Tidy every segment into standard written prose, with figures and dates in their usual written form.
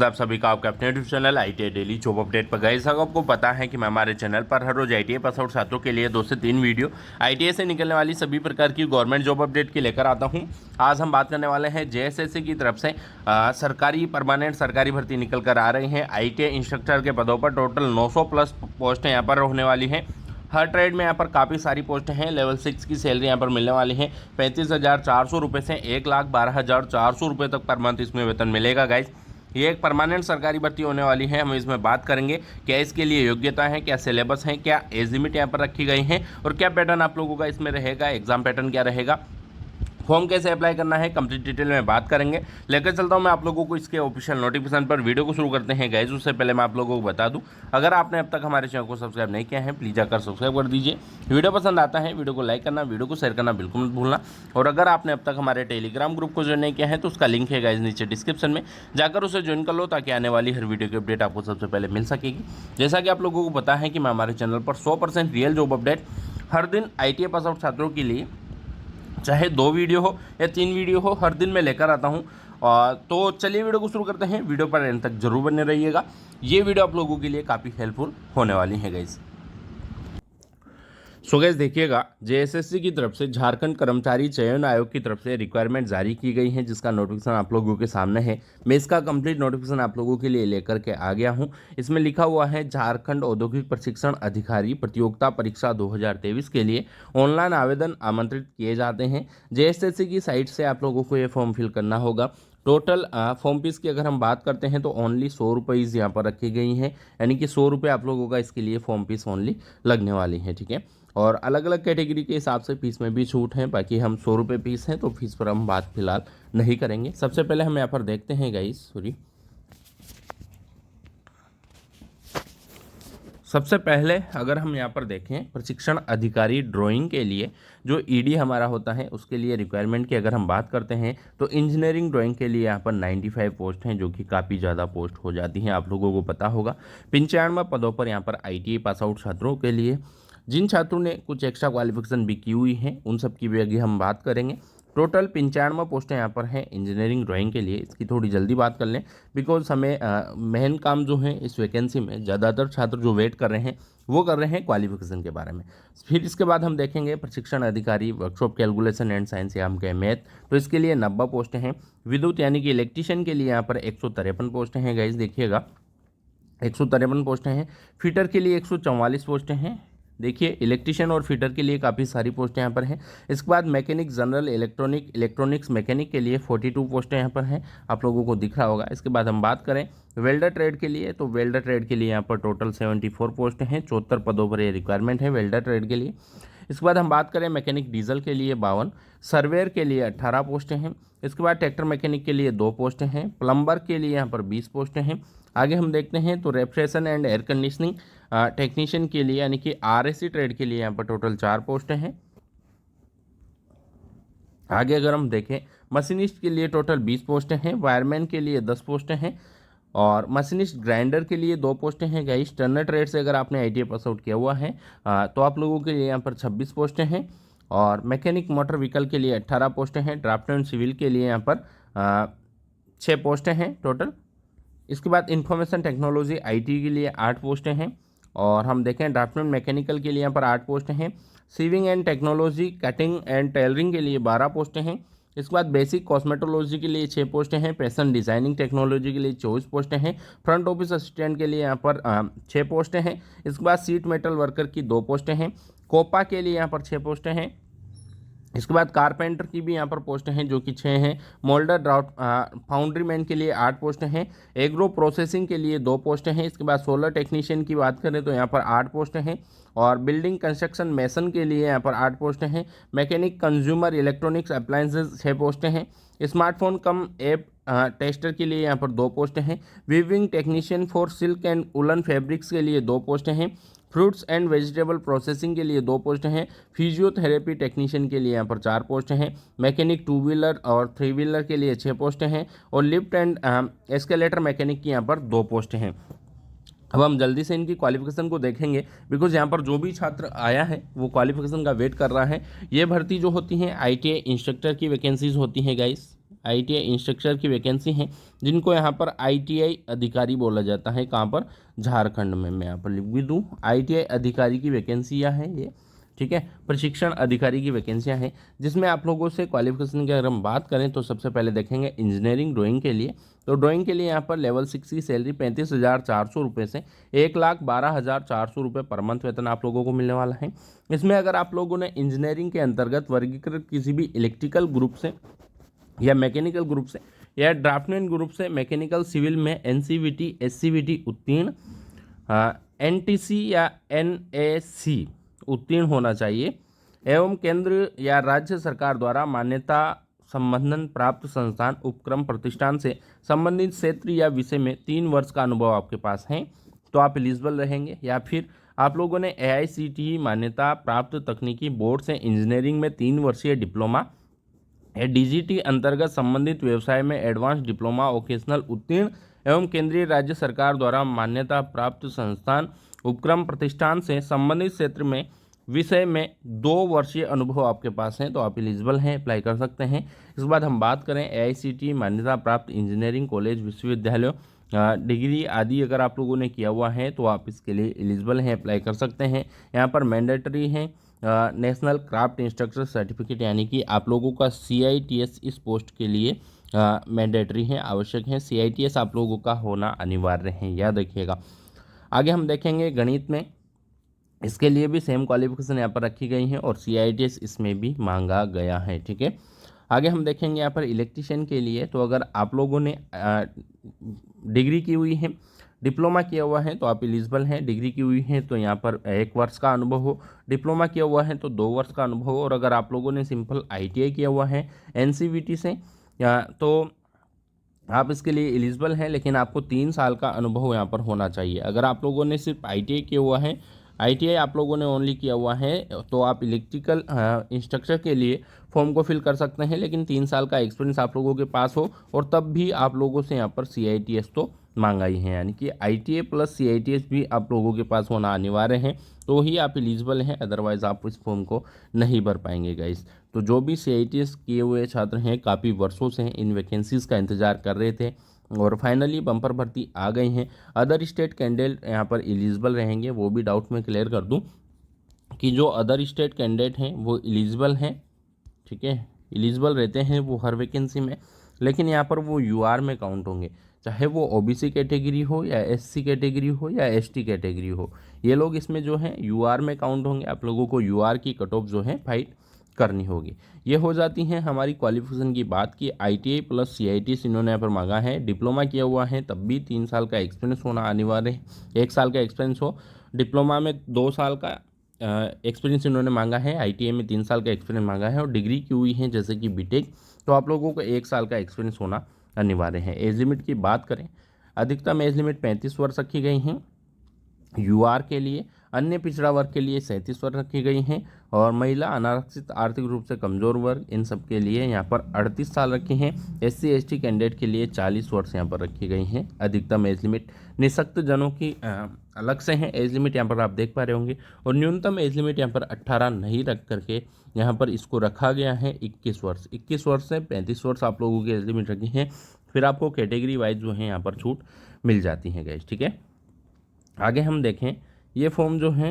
आप सभी का आपका अपने YouTube channel ITI daily job update पर गए। सब आपको पता है कि मैं हमारे चैनल पर हर रोज ITI पास आउट छात्रों के लिए 2 से 3 वीडियो ITI से निकलने वाली सभी प्रकार की गवर्नमेंट जॉब अपडेट की लेकर आता हूं। आज हम बात करने वाले हैं JSSC की तरफ से सरकारी परमानेंट सरकारी भर्ती निकल कर आ रही है। ITI इंस्ट्रक्टर के पदों पर टोटल 900 प्लस पोस्टें यहाँ पर होने वाली हैं। हर ट्रेड में यहाँ पर काफ़ी सारी पोस्ट हैं। लेवल 6 की सैलरी यहाँ पर मिलने वाली है 35,400 रुपये से 1,12,400 रुपये तक पर मंथ इसमें वेतन मिलेगा गाइज। ये एक परमानेंट सरकारी भर्ती होने वाली है। हम इसमें बात करेंगे क्या इसके लिए योग्यता है, क्या सिलेबस है, क्या एज लिमिट यहाँ पर रखी गई है और क्या पैटर्न आप लोगों का इसमें रहेगा, एग्जाम पैटर्न क्या रहेगा, फॉर्म कैसे अप्लाई करना है, कंप्लीट डिटेल में बात करेंगे। लेकर चलता हूं मैं आप लोगों को इसके ऑफिशियल नोटिफिकेशन पर। वीडियो को शुरू करते हैं गाइज। उससे पहले मैं आप लोगों को बता दूं, अगर आपने अब तक हमारे चैनल को सब्सक्राइब नहीं किया है प्लीज़ जाकर सब्सक्राइब कर दीजिए। वीडियो पसंद आता है वीडियो को लाइक करना, वीडियो को शेयर करना बिल्कुल मत भूलना। और अगर आपने अब तक हमारे टेलीग्राम ग्रुप को ज्वाइन नहीं किया है तो उसका लिंक है गाइज नीचे डिस्क्रिप्शन में, जाकर उसे ज्वाइन कर लो ताकि आने वाली हर वीडियो की अपडेट आपको सबसे पहले मिल सकेगी। जैसा कि आप लोगों को पता है कि मैं हमारे चैनल पर 100% रियल जॉब अपडेट हर दिन ITI पास आउट छात्रों के लिए, चाहे 2 वीडियो हो या 3 वीडियो हो, हर दिन मैं लेकर आता हूं। तो चलिए वीडियो को शुरू करते हैं। वीडियो पर एंड तक जरूर बने रहिएगा। ये वीडियो आप लोगों के लिए काफ़ी हेल्पफुल होने वाली है गाइज। सो गाइस देखिएगा, JSSC की तरफ से झारखंड कर्मचारी चयन आयोग की तरफ से रिक्वायरमेंट जारी की गई है, जिसका नोटिफिकेशन आप लोगों के सामने है। मैं इसका कंप्लीट नोटिफिकेशन आप लोगों के लिए लेकर के आ गया हूं। इसमें लिखा हुआ है झारखंड औद्योगिक प्रशिक्षण अधिकारी प्रतियोगिता परीक्षा 2023 के लिए ऑनलाइन आवेदन आमंत्रित किए जाते हैं। JSSC की साइट से आप लोगों को ये फॉर्म फिल करना होगा। टोटल फॉर्म फीस की अगर हम बात करते हैं तो ओनली 100 रुपीज़ यहाँ पर रखी गई हैं, यानी कि 100 रुपये आप लोगों का इसके लिए फॉर्म फीस ओनली लगने वाली है, ठीक है। और अलग अलग कैटेगरी के हिसाब से फीस में भी छूट है। बाकी हम 100 रुपये फीस हैं तो फीस पर हम बात फिलहाल नहीं करेंगे। सबसे पहले हम यहाँ पर देखते हैं गाइस, सबसे पहले अगर हम यहाँ पर देखें प्रशिक्षण अधिकारी ड्राइंग के लिए जो ED हमारा होता है उसके लिए रिक्वायरमेंट की अगर हम बात करते हैं तो इंजीनियरिंग ड्राइंग के लिए यहाँ पर 95 पोस्ट हैं, जो कि काफ़ी ज़्यादा पोस्ट हो जाती हैं, आप लोगों को पता होगा। 95 पदों पर यहाँ पर ITI पास आउट छात्रों के लिए, जिन छात्रों ने कुछ एक्स्ट्रा क्वालिफिकेशन भी की हुई है उन सब की भी आगे हम बात करेंगे। टोटल 95 पोस्टें यहाँ पर हैं इंजीनियरिंग ड्राइंग के लिए। इसकी थोड़ी जल्दी बात कर लें बिकॉज हमें मेन काम जो है इस वैकेंसी में ज़्यादातर छात्र जो वेट कर रहे हैं वो कर रहे हैं क्वालिफिकेशन के बारे में। फिर इसके बाद हम देखेंगे प्रशिक्षण अधिकारी वर्कशॉप कैलकुलेशन एंड साइंस या हम कहें मैथ, तो इसके लिए 90 पोस्टें हैं। विद्युत यानी कि इलेक्ट्रीशियन के लिए यहाँ पर 153 पोस्टें हैं गाइज, देखिएगा 153 पोस्टें हैं। फिटर के लिए 144 पोस्टें हैं। देखिए इलेक्ट्रीशियन और फिटर के लिए काफ़ी सारी पोस्टें यहाँ पर हैं। इसके बाद मैकेनिक जनरल इलेक्ट्रॉनिक्स मैकेनिक के लिए 42 पोस्टें यहाँ पर हैं, आप लोगों को दिख रहा होगा। इसके बाद हम बात करें वेल्डर ट्रेड के लिए, तो वेल्डर ट्रेड के लिए यहाँ पर टोटल 74 पोस्ट हैं। 74 पदों पर ये रिक्वायरमेंट है वेल्डर ट्रेड के लिए। इसके बाद हम बात करें मैकेनिक डीजल के लिए 52, सर्वेयर के लिए 18 पोस्टें हैं। इसके बाद ट्रैक्टर मैकेनिक के लिए 2 पोस्टें हैं। प्लम्बर के लिए यहाँ पर 20 पोस्टें हैं। आगे हम देखते हैं तो refrigeration and air conditioning technician के लिए यानी कि RAC ट्रेड के लिए यहाँ पर टोटल 4 पोस्टें हैं। आगे अगर हम देखें मशीनिस्ट के लिए टोटल 20 पोस्टें हैं। वायरमैन के लिए 10 पोस्टें हैं और मशीनिस्ट ग्राइंडर के लिए 2 पोस्टें हैं गाइस। टर्नर ट्रेड से अगर आपने ITI पास आउट किया हुआ है तो आप लोगों के लिए यहाँ पर 26 पोस्टें हैं। और मैकेनिक मोटर व्हीकल के लिए 18 पोस्टें हैं। ड्राफ्टमैन सिविल के लिए यहाँ पर 6 पोस्टें हैं टोटल। इसके बाद इंफॉर्मेशन टेक्नोलॉजी IT के लिए 8 पोस्टें हैं। और हम देखें ड्राफ्टमैन मैकेनिकल के लिए यहाँ पर 8 पोस्टें हैं। Sewing and technology cutting and tailoring के लिए 12 पोस्टें हैं। इसके बाद बेसिक कॉस्मेटोलॉजी के लिए 6 पोस्टें हैं। फैशन डिज़ाइनिंग टेक्नोलॉजी के लिए 24 पोस्टें हैं। फ्रंट ऑफिस असिस्टेंट के लिए यहाँ पर 6 पोस्टें हैं। इसके बाद सीट मेटल वर्कर की 2 पोस्टें हैं। कोपा के लिए यहाँ पर 6 पोस्टें हैं। इसके बाद कारपेंटर की भी यहाँ पर पोस्टें हैं जो कि 6 हैं। मोल्डर ड्राफ्ट फाउंड्री मैन के लिए 8 पोस्टें हैं। एग्रो प्रोसेसिंग के लिए 2 पोस्टें हैं। इसके बाद सोलर टेक्नीशियन की बात करें तो यहाँ पर 8 पोस्टें हैं। और बिल्डिंग कंस्ट्रक्शन मेसन के लिए यहाँ पर 8 पोस्टें हैं। मैकेनिक कंज्यूमर इलेक्ट्रॉनिक्स अप्लायंसेज 6 पोस्टें हैं। स्मार्टफोन कम ऐप टेस्टर के लिए यहाँ पर 2 पोस्टें हैं। Weaving technician for silk and woollen fabrics के लिए 2 पोस्टें हैं। फ्रूट्स एंड वेजिटेबल प्रोसेसिंग के लिए 2 पोस्टें हैं। फिजियोथेरेपी टेक्नीशियन के लिए यहाँ पर 4 पोस्टें हैं। मैकेनिक 2 व्हीलर और 3 व्हीलर के लिए 6 पोस्टें हैं। और लिफ्ट एंड एस्केलेटर मैकेनिक की यहाँ पर 2 पोस्टें हैं। अब हम जल्दी से इनकी क्वालिफिकेशन को देखेंगे बिकॉज यहाँ पर जो भी छात्र आया है वो क्वालिफिकेशन का वेट कर रहा है। ये भर्ती जो होती हैं ITI इंस्ट्रक्टर की वैकेंसीज होती हैं गाइस, ITI इंस्ट्रक्टर की वैकेंसी हैं, जिनको यहाँ पर ITI अधिकारी बोला जाता है। कहाँ पर? झारखंड में। मैं यहाँ पर लिख भी दूँ, ITI अधिकारी की वैकेंसियाँ हैं ये, ठीक है, प्रशिक्षण अधिकारी की वैकेंसियाँ हैं, जिसमें आप लोगों से क्वालिफिकेशन की अगर हम बात करें तो सबसे पहले देखेंगे इंजीनियरिंग ड्राइंग के लिए। तो ड्राइंग के लिए यहाँ पर लेवल 6 की सैलरी 35,400 रुपये से 1,12,400 रुपये पर मंथ वेतन आप लोगों को मिलने वाला है। इसमें अगर आप लोगों ने इंजीनियरिंग के अंतर्गत वर्गीकृत किसी भी इलेक्ट्रिकल ग्रुप से या मैकेनिकल ग्रुप से या ड्राफ्टमैन ग्रुप से मैकेनिकल सिविल में NCVT SCVT उत्तीर्ण, NTC या NAC उत्तीर्ण होना चाहिए एवं केंद्र या राज्य सरकार द्वारा मान्यता संबंधन प्राप्त संस्थान उपक्रम प्रतिष्ठान से संबंधित क्षेत्र या विषय में 3 वर्ष का अनुभव आपके पास है तो आप एलिजिबल रहेंगे। या फिर आप लोगों ने AICTE मान्यता प्राप्त तकनीकी बोर्ड से इंजीनियरिंग में 3 वर्षीय डिप्लोमा या DGT अंतर्गत संबंधित व्यवसाय में एडवांस डिप्लोमा वोकेशनल उत्तीर्ण एवं केंद्रीय राज्य सरकार द्वारा मान्यता प्राप्त संस्थान उपक्रम प्रतिष्ठान से संबंधित क्षेत्र में विषय में 2 वर्षीय अनुभव आपके पास हैं तो आप एलिजिबल हैं, अप्लाई कर सकते हैं। इसके बाद हम बात करें AICTE मान्यता प्राप्त इंजीनियरिंग कॉलेज विश्वविद्यालयों डिग्री आदि अगर आप लोगों ने किया हुआ है तो आप इसके लिए एलिजिबल हैं, अप्लाई कर सकते हैं। यहाँ पर मैंडेटरी है नेशनल क्राफ्ट इंस्ट्रक्टर सर्टिफिकेट, यानी कि आप लोगों का CITS इस पोस्ट के लिए मैंडेटरी है, आवश्यक है। CITS आप लोगों का होना अनिवार्य है, याद रखिएगा। आगे हम देखेंगे गणित में, इसके लिए भी सेम क्वालिफिकेशन यहाँ पर रखी गई है और CITS इसमें भी मांगा गया है, ठीक है। आगे हम देखेंगे यहाँ पर इलेक्ट्रीशियन के लिए, तो अगर आप लोगों ने डिग्री की हुई है, डिप्लोमा किया हुआ है तो आप एलिजिबल हैं। डिग्री की हुई है तो यहाँ पर 1 वर्ष का अनुभव हो, डिप्लोमा किया हुआ है तो 2 वर्ष का अनुभव हो, और अगर आप लोगों ने सिंपल ITI किया हुआ है NCVT से तो आप इसके लिए एलिजिबल हैं, लेकिन आपको 3 साल का अनुभव यहाँ पर होना चाहिए। अगर आप लोगों ने सिर्फ ITI किया हुआ है, ITI आप लोगों ने ओनली किया हुआ है तो आप इलेक्ट्रिकल इंस्ट्रक्टर के लिए फॉर्म को फिल कर सकते हैं, लेकिन 3 साल का एक्सपीरियंस आप लोगों के पास हो, और तब भी आप लोगों से यहाँ पर CITS तो मांगा ही है, यानी कि ITI प्लस CITS भी आप लोगों के पास होना अनिवार्य है तो ही आप एलिजिबल हैं, अदरवाइज़ आप इस फॉर्म को नहीं भर पाएंगे गाइस। तो जो भी CITS किए हुए छात्र हैं काफ़ी वर्षों से इन वैकेंसीज़ का इंतज़ार कर रहे थे और फाइनली बम्पर भर्ती आ गई हैं। अदर स्टेट कैंडिडेट यहाँ पर एलिजिबल रहेंगे, वो भी डाउट में क्लियर कर दूँ कि जो अदर स्टेट कैंडिडेट हैं वो एलिजिबल हैं, ठीक है, एलिजिबल रहते हैं वो हर वैकेंसी में, लेकिन यहाँ पर वो UR में काउंट होंगे, चाहे वो OBC कैटेगरी हो या SC कैटेगरी हो या ST कैटेगरी हो, ये लोग इसमें जो है UR में काउंट होंगे। आप लोगों को UR की कट ऑफ जो है फाइट करनी होगी। ये हो जाती हैं हमारी क्वालिफिकेशन की बात की। ITI प्लस CITS इन्होंने यहाँ पर मांगा है, डिप्लोमा किया हुआ है तब भी 3 साल का एक्सपीरियंस होना अनिवार्य है, 1 साल का एक्सपीरियंस हो, डिप्लोमा में 2 साल का एक्सपीरियंस इन्होंने मांगा है, ITI में 3 साल का एक्सपीरियंस मांगा है, और डिग्री की हुई है जैसे कि BTech तो आप लोगों को 1 साल का एक्सपीरियंस होना अनिवार्य है। एज लिमिट की बात करें, अधिकतम एज लिमिट 35 वर्ष रखी गई हैं UR के लिए, अन्य पिछड़ा वर्ग के लिए 37 वर्ष रखी गई हैं, और महिला अनारक्षित आर्थिक रूप से कमजोर वर्ग इन सब के लिए यहाँ पर 38 साल रखी हैं। SC ST कैंडिडेट के लिए 40 वर्ष यहाँ पर रखी गई हैं अधिकतम एज लिमिट। निःशक्त जनों की अलग से हैं एज लिमिट, यहाँ पर आप देख पा रहे होंगे, और न्यूनतम एज लिमिट यहाँ पर 18 नहीं रख करके यहाँ पर इसको रखा गया है 21 वर्ष। 21 वर्ष से 35 वर्ष आप लोगों की एज लिमिट रखी है, फिर आपको कैटेगरी वाइज जो है यहाँ पर छूट मिल जाती है गाइस, ठीक है। आगे हम देखें, ये फॉर्म जो है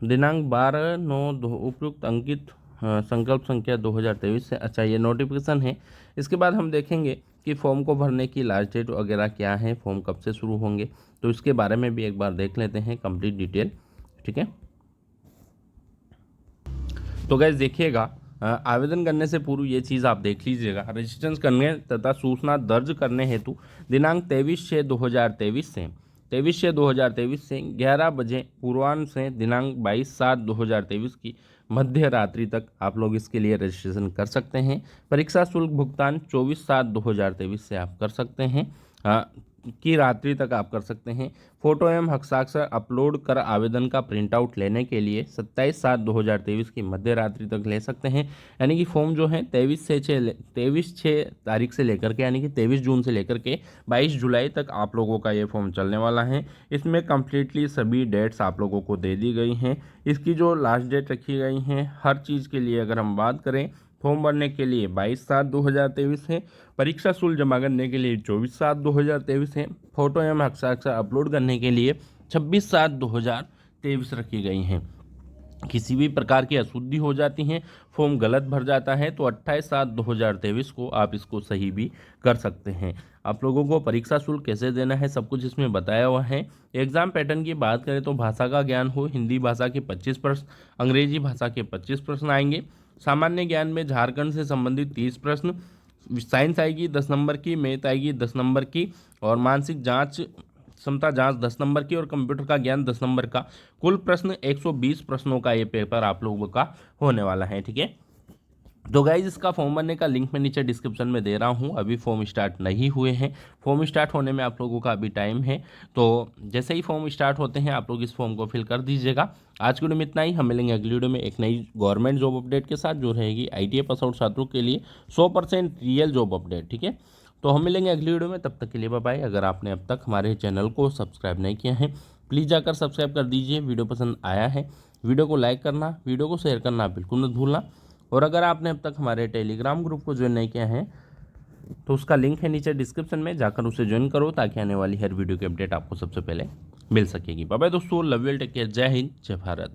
दिनांक 12/9 उपयुक्त अंकित संकल्प संख्या 2023 से, अच्छा ये नोटिफिकेशन है। इसके बाद हम देखेंगे कि फॉर्म को भरने की लास्ट डेट वगैरह क्या है, फॉर्म कब से शुरू होंगे, तो इसके बारे में भी एक बार देख लेते हैं कंप्लीट डिटेल, ठीक है। तो गाइस देखिएगा, आवेदन करने से पूर्व ये चीज़ आप देख लीजिएगा, रजिस्ट्रेशन करने तथा सूचना दर्ज करने हेतु दिनांक 23/6/2023 से 23/6/2023 से 11 बजे पूर्वाह्न से दिनांक 22/7/2023 की मध्य रात्रि तक आप लोग इसके लिए रजिस्ट्रेशन कर सकते हैं। परीक्षा शुल्क भुगतान 24/7/2023 से आप कर सकते हैं की रात्रि तक आप कर सकते हैं। फोटो एवं हस्ताक्षर अपलोड कर आवेदन का प्रिंट आउट लेने के लिए 27/7/2023 की मध्य रात्रि तक ले सकते हैं। यानी कि फॉर्म जो है 23/6 तारीख से लेकर के, यानी कि 23 जून से लेकर के 22 जुलाई तक आप लोगों का ये फॉर्म चलने वाला है। इसमें कम्प्लीटली सभी डेट्स आप लोगों को दे दी गई हैं। इसकी जो लास्ट डेट रखी गई हैं हर चीज़ के लिए अगर हम बात करें फॉर्म भरने के लिए 22/7/2023 है। परीक्षा शुल्क जमा करने के लिए 24/7/2023 है। फोटो एवं हस्ताक्षर अपलोड करने के लिए 26/7/2023 रखी गई हैं। किसी भी प्रकार की अशुद्धि हो जाती हैं, फॉर्म गलत भर जाता है तो 28/7/2023 को आप इसको सही भी कर सकते हैं। आप लोगों को परीक्षा शुल्क कैसे देना है सब कुछ इसमें बताया हुआ है। एग्जाम पैटर्न की बात करें तो भाषा का ज्ञान हो, हिंदी भाषा के 25 प्रश्न, अंग्रेजी भाषा के 25 प्रश्न आएंगे। सामान्य ज्ञान में झारखंड से संबंधित 30 प्रश्न, साइंस आएगी 10 नंबर की, मैथ आएगी 10 नंबर की, और मानसिक जांच क्षमता जांच 10 नंबर की, और कंप्यूटर का ज्ञान 10 नंबर का। कुल प्रश्न 120 प्रश्नों का ये पेपर आप लोगों का होने वाला है। ठीक है, तो गाइज इसका फॉर्म भरने का लिंक मैं नीचे डिस्क्रिप्शन में दे रहा हूँ। अभी फॉर्म स्टार्ट नहीं हुए हैं, फॉर्म स्टार्ट होने में आप लोगों का अभी टाइम है। तो जैसे ही फॉर्म स्टार्ट होते हैं आप लोग इस फॉर्म को फिल कर दीजिएगा। आज की वीडियो में इतना ही, हम मिलेंगे अगली वीडियो में एक नई गवर्नमेंट जॉब अपडेट के साथ, जो रहेगी ITA पास आउट छात्रों के लिए 100% रियल जॉब अपडेट। ठीक है, तो हम मिलेंगे अगली वीडियो में, तब तक के लिए बाय बाय। अगर आपने अब तक हमारे चैनल को सब्सक्राइब नहीं किया है प्लीज़ जाकर सब्सक्राइब कर दीजिए। वीडियो पसंद आया है वीडियो को लाइक करना, वीडियो को शेयर करना बिल्कुल मत भूलना। और अगर आपने अब तक हमारे टेलीग्राम ग्रुप को ज्वाइन नहीं किया है तो उसका लिंक है नीचे डिस्क्रिप्शन में, जाकर उसे ज्वाइन करो ताकि आने वाली हर वीडियो की अपडेट आपको सबसे पहले मिल सकेगी। बाय बाय दोस्तों, लव यू, टेक केयर, जय हिंद, जय भारत।